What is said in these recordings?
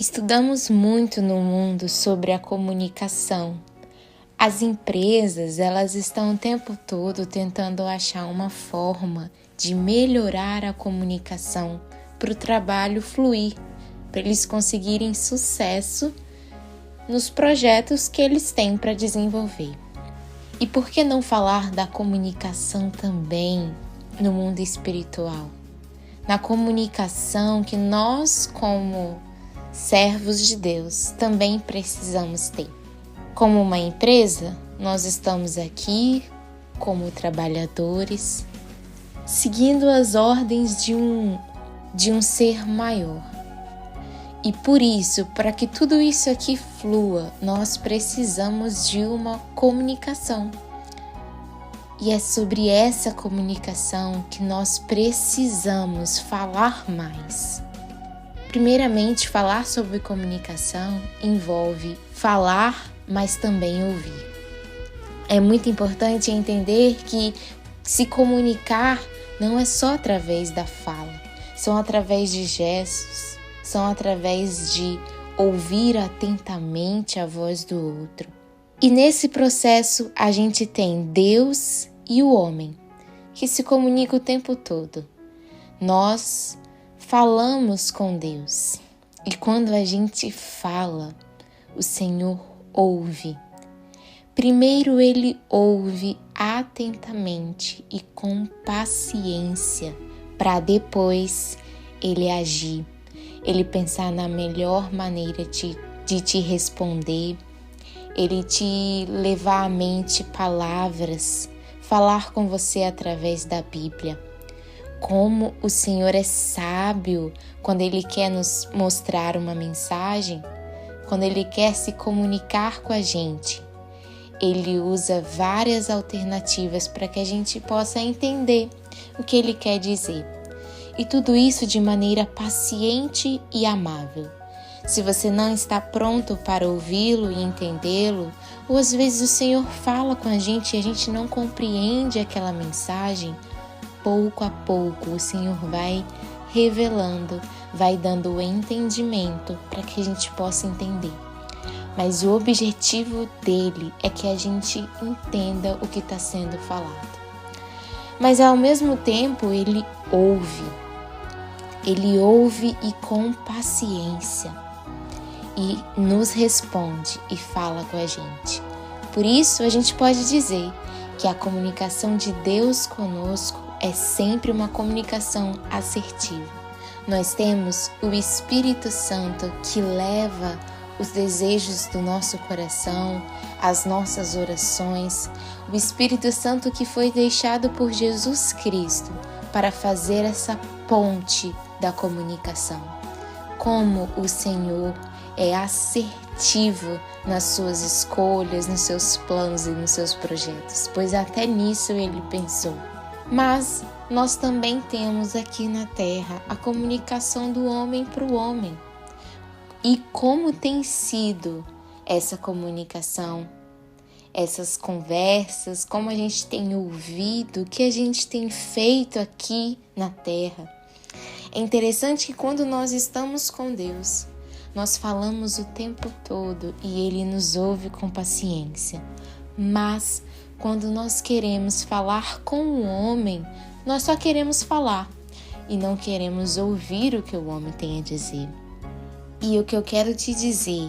Estudamos muito no mundo sobre a comunicação. As empresas, elas estão o tempo todo tentando achar uma forma de melhorar a comunicação para o trabalho fluir, para eles conseguirem sucesso nos projetos que eles têm para desenvolver. E por que não falar da comunicação também no mundo espiritual? Na comunicação que nós, como servos de Deus, também precisamos ter. Como uma empresa, nós estamos aqui como trabalhadores, seguindo as ordens de um ser maior. E por isso, para que tudo isso aqui flua, nós precisamos de uma comunicação. E é sobre essa comunicação que nós precisamos falar mais. Primeiramente, falar sobre comunicação envolve falar, mas também ouvir. É muito importante entender que se comunicar não é só através da fala, são através de gestos, são através de ouvir atentamente a voz do outro. E nesse processo a gente tem Deus e o homem, que se comunicam o tempo todo. Nós falamos com Deus, e quando a gente fala, o Senhor ouve. Primeiro Ele ouve atentamente e com paciência, para depois Ele agir, Ele pensar na melhor maneira de te responder, Ele te levar à mente palavras, falar com você através da Bíblia. Como o Senhor é sábio quando Ele quer nos mostrar uma mensagem, quando Ele quer se comunicar com a gente. Ele usa várias alternativas para que a gente possa entender o que Ele quer dizer. E tudo isso de maneira paciente e amável. Se você não está pronto para ouvi-lo e entendê-lo, ou às vezes o Senhor fala com a gente e a gente não compreende aquela mensagem, pouco a pouco o Senhor vai revelando, vai dando o entendimento para que a gente possa entender. Mas o objetivo dele é que a gente entenda o que está sendo falado. Mas ao mesmo tempo ele ouve e com paciência e nos responde e fala com a gente. Por isso a gente pode dizer que a comunicação de Deus conosco é sempre uma comunicação assertiva. Nós temos o Espírito Santo que leva os desejos do nosso coração, as nossas orações, o Espírito Santo que foi deixado por Jesus Cristo para fazer essa ponte da comunicação. Como o Senhor é assertivo nas suas escolhas, nos seus planos e nos seus projetos, pois até nisso Ele pensou. Mas nós também temos aqui na Terra a comunicação do homem para o homem. E como tem sido essa comunicação, essas conversas, como a gente tem ouvido, o que a gente tem feito aqui na Terra. É interessante que quando nós estamos com Deus, nós falamos o tempo todo e Ele nos ouve com paciência. Mas quando nós queremos falar com o homem, nós só queremos falar e não queremos ouvir o que o homem tem a dizer. E o que eu quero te dizer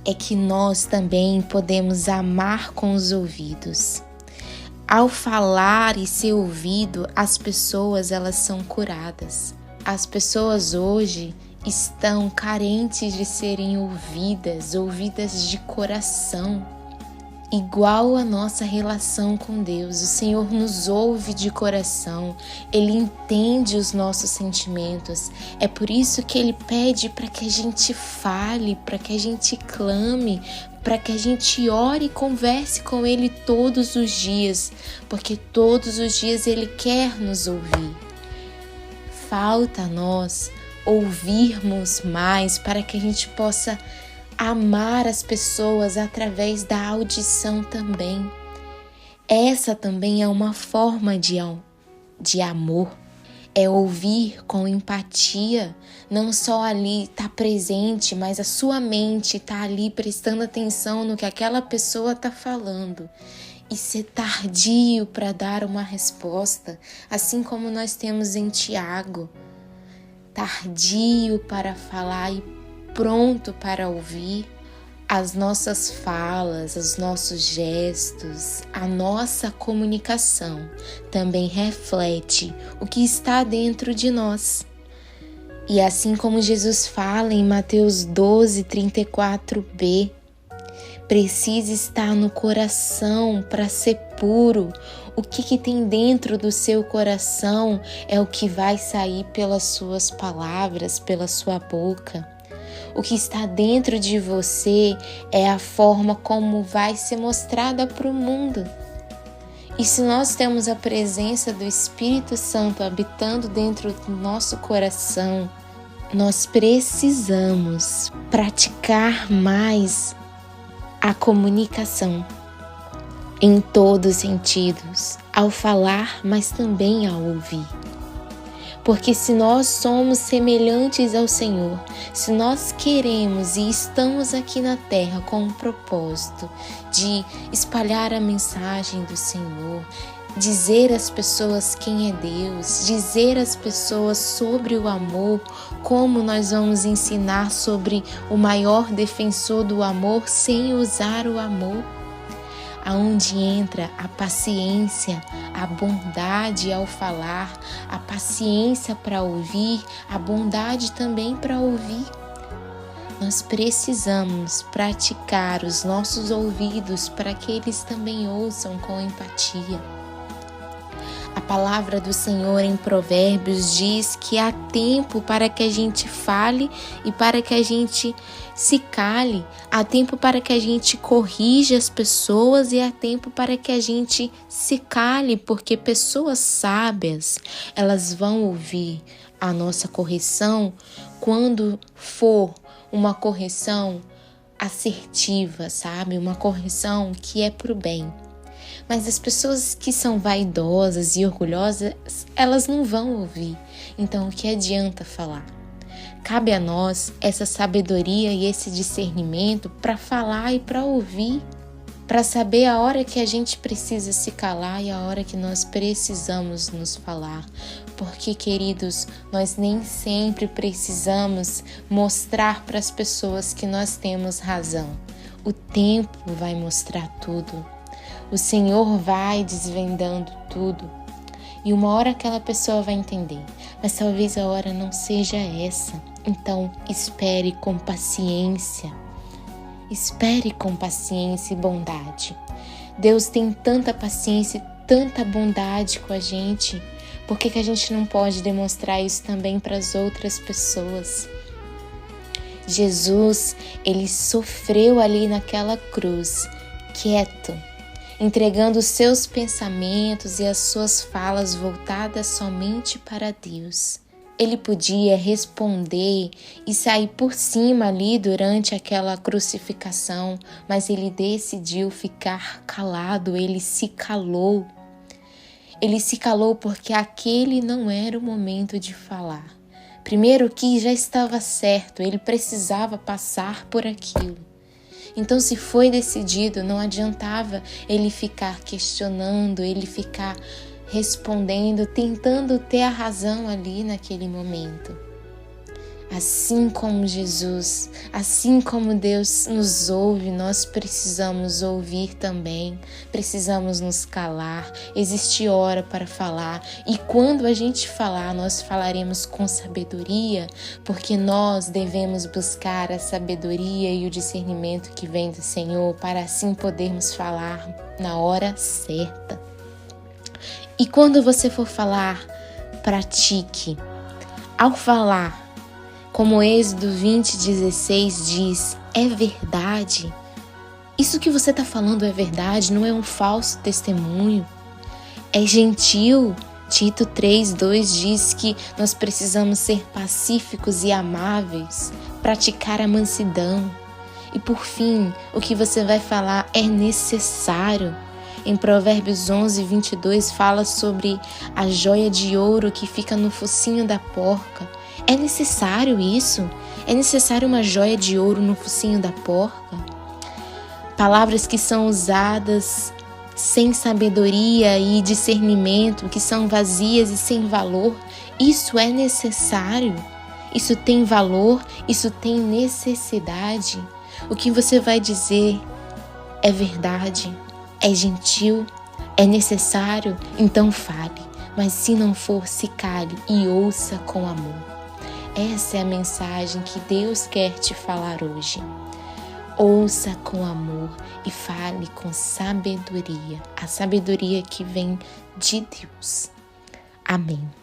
é que nós também podemos amar com os ouvidos. Ao falar e ser ouvido, as pessoas elas são curadas. As pessoas hoje estão carentes de serem ouvidas de coração. Igual a nossa relação com Deus, o Senhor nos ouve de coração, Ele entende os nossos sentimentos. É por isso que Ele pede para que a gente fale, para que a gente clame, para que a gente ore e converse com Ele todos os dias, porque todos os dias Ele quer nos ouvir. Falta a nós ouvirmos mais para que a gente possa amar as pessoas através da audição também. Essa também é uma forma de amor. é ouvir com empatia, não só ali estar presente, mas a sua mente está ali prestando atenção no que aquela pessoa está falando. E ser tardio para dar uma resposta, assim como nós temos em Tiago. Tardio para falar e pronto para ouvir. As nossas falas, os nossos gestos, a nossa comunicação também reflete o que está dentro de nós. E assim como Jesus fala em Mateus 12:34b, precisa estar no coração para ser puro. O que tem dentro do seu coração é o que vai sair pelas suas palavras, pela sua boca. O que está dentro de você é a forma como vai ser mostrada para o mundo. E se nós temos a presença do Espírito Santo habitando dentro do nosso coração, nós precisamos praticar mais a comunicação em todos os sentidos, ao falar, mas também ao ouvir. Porque se nós somos semelhantes ao Senhor, se nós queremos e estamos aqui na terra com um propósito de espalhar a mensagem do Senhor, dizer às pessoas quem é Deus, dizer às pessoas sobre o amor, como nós vamos ensinar sobre o maior defensor do amor sem usar o amor? Aonde entra a paciência, a bondade ao falar, a paciência para ouvir, a bondade também para ouvir. Nós precisamos praticar os nossos ouvidos para que eles também ouçam com empatia. A palavra do Senhor em Provérbios diz que há tempo para que a gente fale e para que a gente se cale. Há tempo para que a gente corrija as pessoas e há tempo para que a gente se cale, porque pessoas sábias, elas vão ouvir a nossa correção quando for uma correção assertiva, sabe? Uma correção que é pro bem. Mas as pessoas que são vaidosas e orgulhosas, elas não vão ouvir. Então, o que adianta falar? Cabe a nós essa sabedoria e esse discernimento para falar e para ouvir, para saber a hora que a gente precisa se calar e a hora que nós precisamos nos falar. Porque, queridos, nós nem sempre precisamos mostrar para as pessoas que nós temos razão. O tempo vai mostrar tudo. O Senhor vai desvendando tudo. E uma hora aquela pessoa vai entender. Mas talvez a hora não seja essa. Então, espere com paciência. Espere com paciência e bondade. Deus tem tanta paciência e tanta bondade com a gente. Por que a gente não pode demonstrar isso também para as outras pessoas? Jesus, ele sofreu ali naquela cruz, quieto, entregando os seus pensamentos e as suas falas voltadas somente para Deus. Ele podia responder e sair por cima ali durante aquela crucificação, mas ele decidiu ficar calado, ele se calou. Ele se calou porque aquele não era o momento de falar. Primeiro que já estava certo, ele precisava passar por aquilo. Então, se foi decidido, não adiantava ele ficar questionando, ele ficar respondendo, tentando ter a razão ali naquele momento. Assim como Jesus, assim como Deus nos ouve, nós precisamos ouvir também, precisamos nos calar, existe hora para falar. E quando a gente falar, nós falaremos com sabedoria, porque nós devemos buscar a sabedoria e o discernimento que vem do Senhor, para assim podermos falar na hora certa. E quando você for falar, pratique. Ao falar, como Êxodo 20:16 diz, é verdade. Isso que você está falando é verdade, não é um falso testemunho. É gentil. Tito 3:2 diz que nós precisamos ser pacíficos e amáveis, praticar a mansidão. E por fim, o que você vai falar é necessário. Em Provérbios 11, 22, fala sobre a joia de ouro que fica no focinho da porca. É necessário isso? É necessário uma joia de ouro no focinho da porca? Palavras que são usadas sem sabedoria e discernimento, que são vazias e sem valor, isso é necessário? Isso tem valor? Isso tem necessidade? O que você vai dizer é verdade? É gentil? É necessário? Então fale. Mas se não for, se cale e ouça com amor. Essa é a mensagem que Deus quer te falar hoje. Ouça com amor e fale com sabedoria, a sabedoria que vem de Deus. Amém.